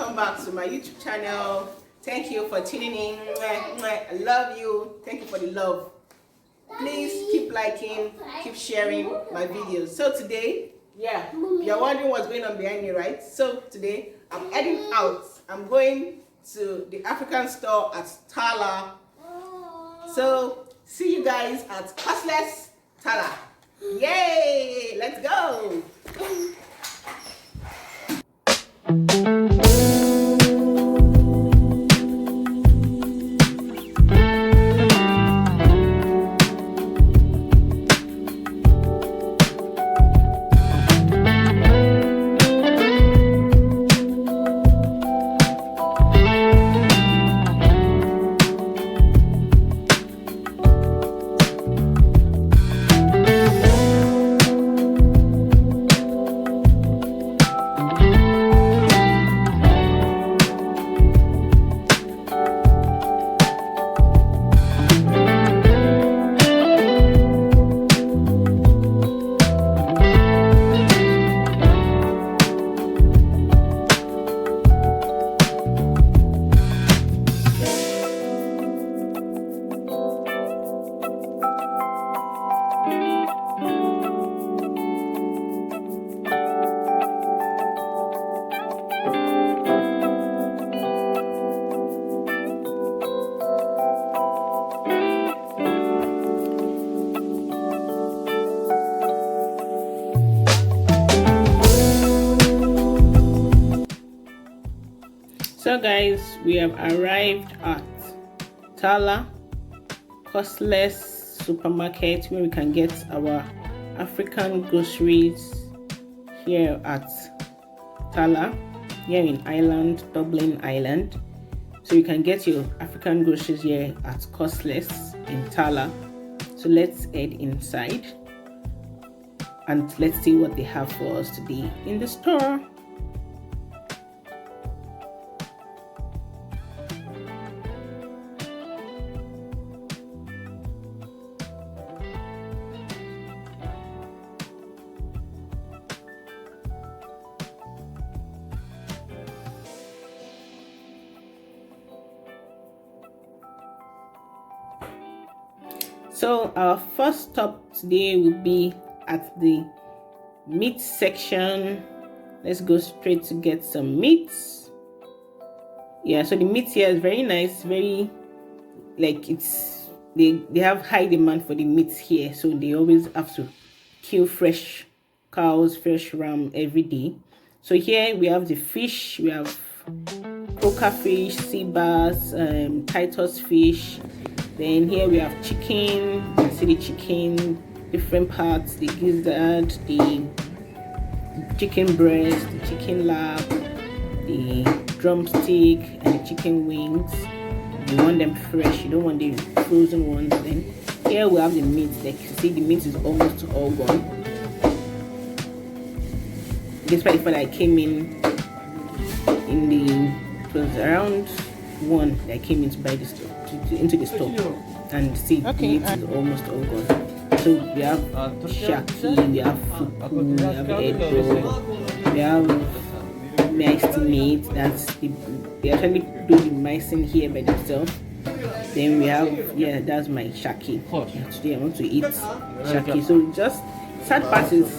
welcome back to my YouTube channel. Thank you for tuning in. I love you. Thank you for the love. Please keep liking, keep sharing my videos. So today, you're wondering what's going on behind me, right? So today I'm heading out. I'm going to the African store at Tallaght. So see you guys at Costless Tallaght. Yay! Let's go. So guys, we have arrived at Tallaght Costless supermarket where we can get our African groceries here at Tallaght, here in Ireland, Dublin, Ireland. So you can get your African groceries here at Costless in Tallaght. So let's head inside and let's see what they have for us today in the store. So our first stop today will be at the meat section. Let's go straight to get some meats. Yeah, so the meat here is very nice, very like they have high demand for the meats here, so they always have to kill fresh cows, fresh ram every day. So here we have the fish, we have croaker fish, sea bass, Titus fish. Then here we have chicken. You can see the chicken, different parts, the gizzard, the chicken breast, the chicken lap, the drumstick, and the chicken wings. You want them fresh, you don't want the frozen ones. Then here we have the meat. Like you see, the meat is almost all gone. Despite the fact that I came it was around 1 that I came in to buy this into the store, and see the meat is almost all gone. So we have shaki, we have fuku, we have egg roll, we have mixed meat. They actually do the mixing here by themselves. Then we have that's my shaki. Today I want to eat shaki. So just sad part is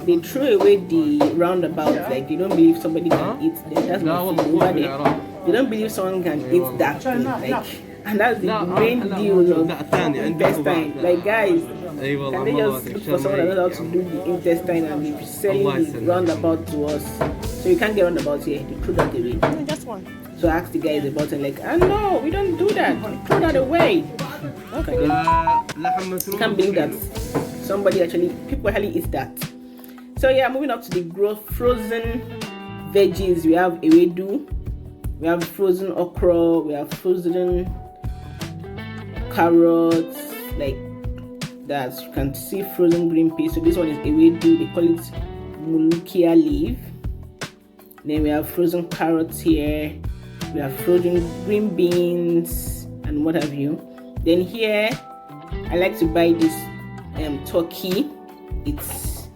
they throw away the roundabout. Like they don't believe somebody can eat them. That's my food over there. They don't believe someone can eat that thing. Like, and that's the main deal of intestine. Like guys, can they just look for someone that knows how to do the intestine and be selling the roundabout to us? So you can't get roundabout here. They throw that away. Just one. So I asked the guys about it, like, no, we don't do that. We throw that away. Okay. You can't believe that people actually eat that. So yeah, moving up to the frozen veggies. We have ewedu, we have frozen okra, we have frozen carrots, like that. You can see frozen green peas. So this one is ewedu. They call it mulukia leaf. Then we have frozen carrots here. We have frozen green beans and what have you. Then here I like to buy this turkey. It's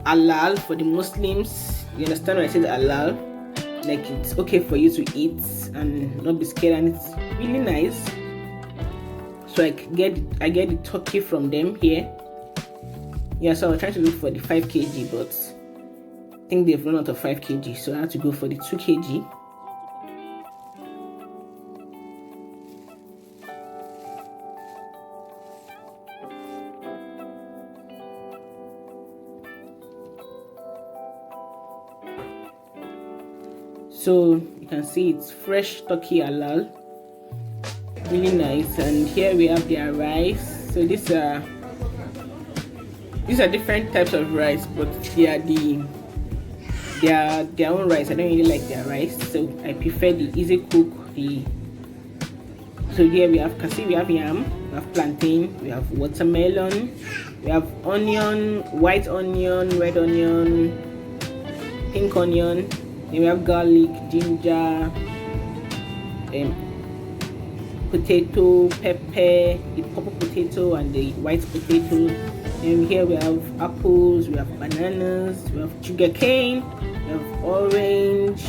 halal for the Muslims. You understand when I say halal? like it's okay for you to eat and not be scared, and it's really nice. So I get the turkey from them here. Yeah, so I was trying to look for the 5 kg, but I think they've run out of 5 kg, so I had to go for the 2 kg. So you can see it's fresh turkey halal, really nice. And here we have their rice. So these are different types of rice, but they are their own rice. I don't really like their rice, so I prefer the easy cook. So here we have, we have yam, we have plantain, we have watermelon, we have onion, white onion, red onion, pink onion. Then we have garlic, ginger, potato, pepper, the purple potato and the white potato. And here we have apples, we have bananas, we have sugar cane, we have orange,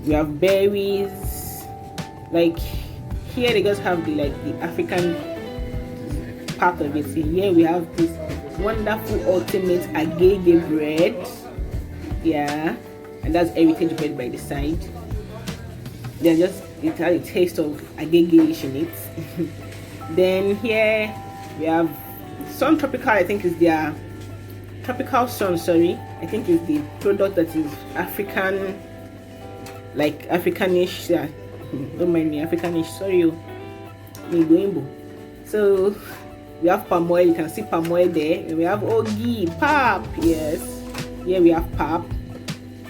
we have berries. Like here they just have the African part of it. So here we have this wonderful ultimate agege bread. Yeah, and that's heritage bread by the side. It has a taste of agege in it. Then here we have Sun Tropical. I think is their Tropical Sun. Sorry, I think is the product that is African, like Africanish. Yeah, don't mind me, Africanish. Sorry, me going. So we have palm oil. You can see palm oil there. And we have ogi, pap. Yes. Here we have pap.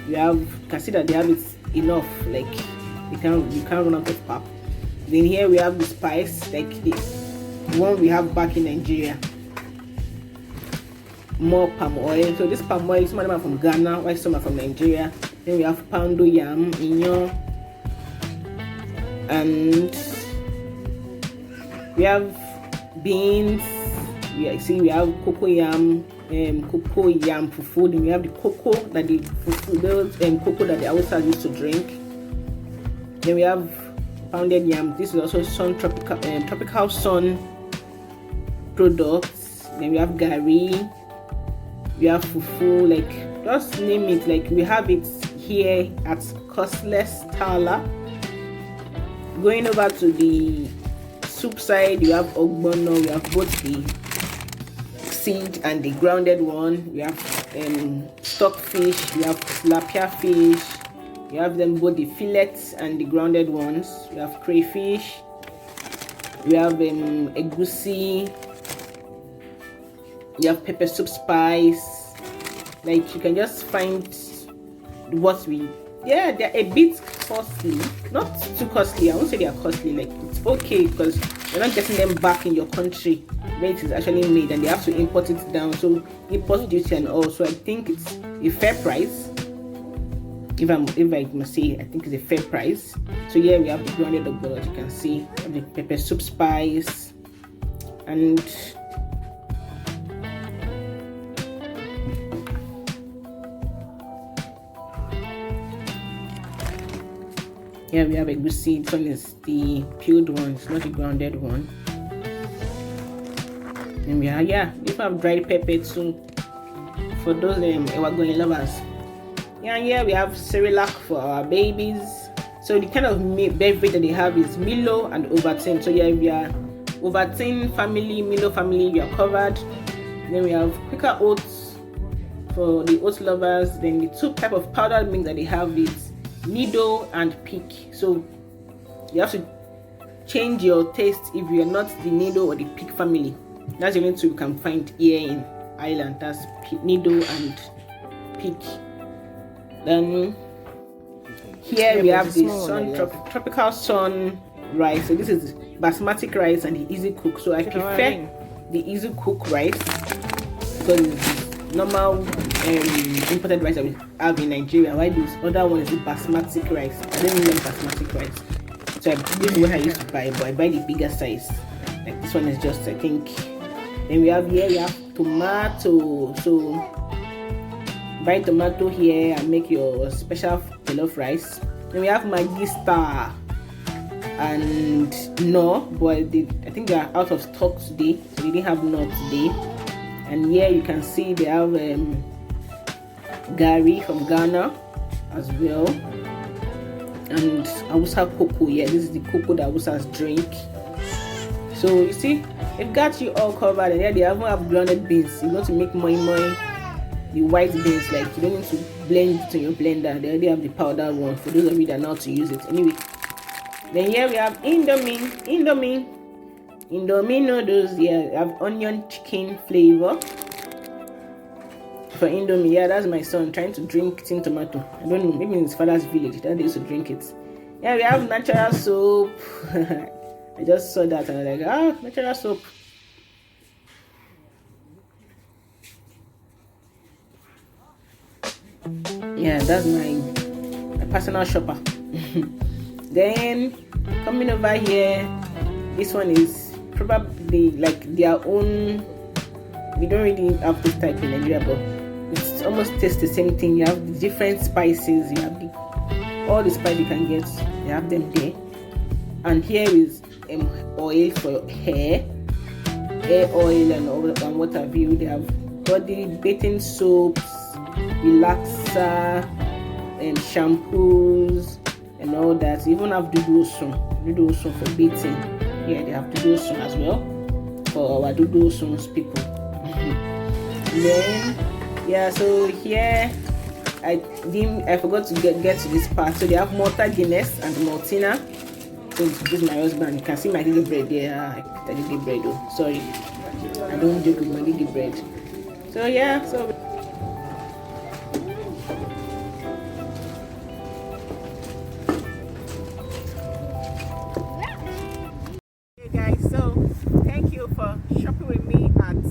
We have, you can see that they have it enough, like you can't run out of pap. Then here we have the spice, like the one we have back in Nigeria. More palm oil. So this palm oil, some of them are from Ghana, while some are from Nigeria. Then we have poundo yam, inyo, and we have beans. We have cocoa yam. Cocoa yam fufu. Then we have the cocoa that the cocoa that the Hausa used to drink. Then we have pounded yam. This is also Sun Tropical Sun products. Then we have gari. We have fufu. Like just name it. Like we have it here at Costless Tallaght. Going over to the soup side, you have ogbono. We have both the seed and the grounded one. We have stockfish, we have tilapia fish, we have them both the fillets and the grounded ones. We have crayfish, we have egusi, we have pepper soup spice. Like you can just find what they're a bit costly, not too costly. I won't say they are costly, like it's okay because you're not getting them back in your country where it is actually made, and they have to import it down, so import duty and all. So I think it's a fair price. If I must say, I think it's a fair price. So here we have the grounded ogbono, as you can see, have the pepper soup spice, and here we have egusi. This one is the peeled one, it's not the grounded one. And we have dried pepper too for those Ewagoni lovers. Yeah, here we have Cerelac for our babies. So the kind of beverage that they have is Milo and Ovaltine. So here we are Ovaltine family, Milo family, you are covered. Then we have Quaker Oats for the oat lovers. Then the two type of powdered milk that they have is Nido and Peak. So you have to change your taste if you are not the Nido or the Peak family. That's the only two you can find here in Ireland. That's Nido and Peak. Then here we have the Tropical Sun rice. So this is basmati rice and the easy cook. So I prefer the easy cook rice because it's normal imported rice that we have in Nigeria. Why this other one is the basmati rice? I don't really like basmati rice. So this is what I used to buy, but I buy the bigger size. Like this one is just, I think. Then we have tomato. So buy tomato here and make your special jollof rice. Then we have Maggi Star and no, but I think they are out of stock today, so they didn't have no today. And here you can see they have Gary from Ghana as well, and Awusa cocoa. Yeah, this is the cocoa that Awusas drink. So you see, they've got you all covered. And here they even have grounded beans. You want to make moi, the white beans, like you don't need to blend it in your blender. They already have the powdered one for those of you that know how to use it. Anyway, then here we have Indomie noodles. Yeah, they have onion chicken flavor for Indomie. Yeah, that's my son trying to drink tin tomato. I don't know, maybe in his father's village that they used to drink it. Yeah, we have natural soap. I just saw that and I was like, natural soap. Yeah, that's my personal shopper. Then coming over here, this one is probably like their own. We don't really have this type in Nigeria, but it's almost tastes the same thing. You have the different spices, you have all the spice you can get, you have them there. And here is oil for hair oil and what have you. They have body bathing soaps, relaxer, and shampoos and all that. They even have dodo soon for bathing. Yeah, they have dodo soon as well for our dodo soons people. Then yeah, so here I forgot to get to this part. So they have Malta Guinness and Maltina. So this is my husband. You can see my little bread there. I picked a little bread though. Sorry, I don't joke with my little bread. So yeah, so hey guys, so thank you for shopping with me at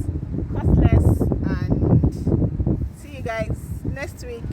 Costless, and see you guys next week.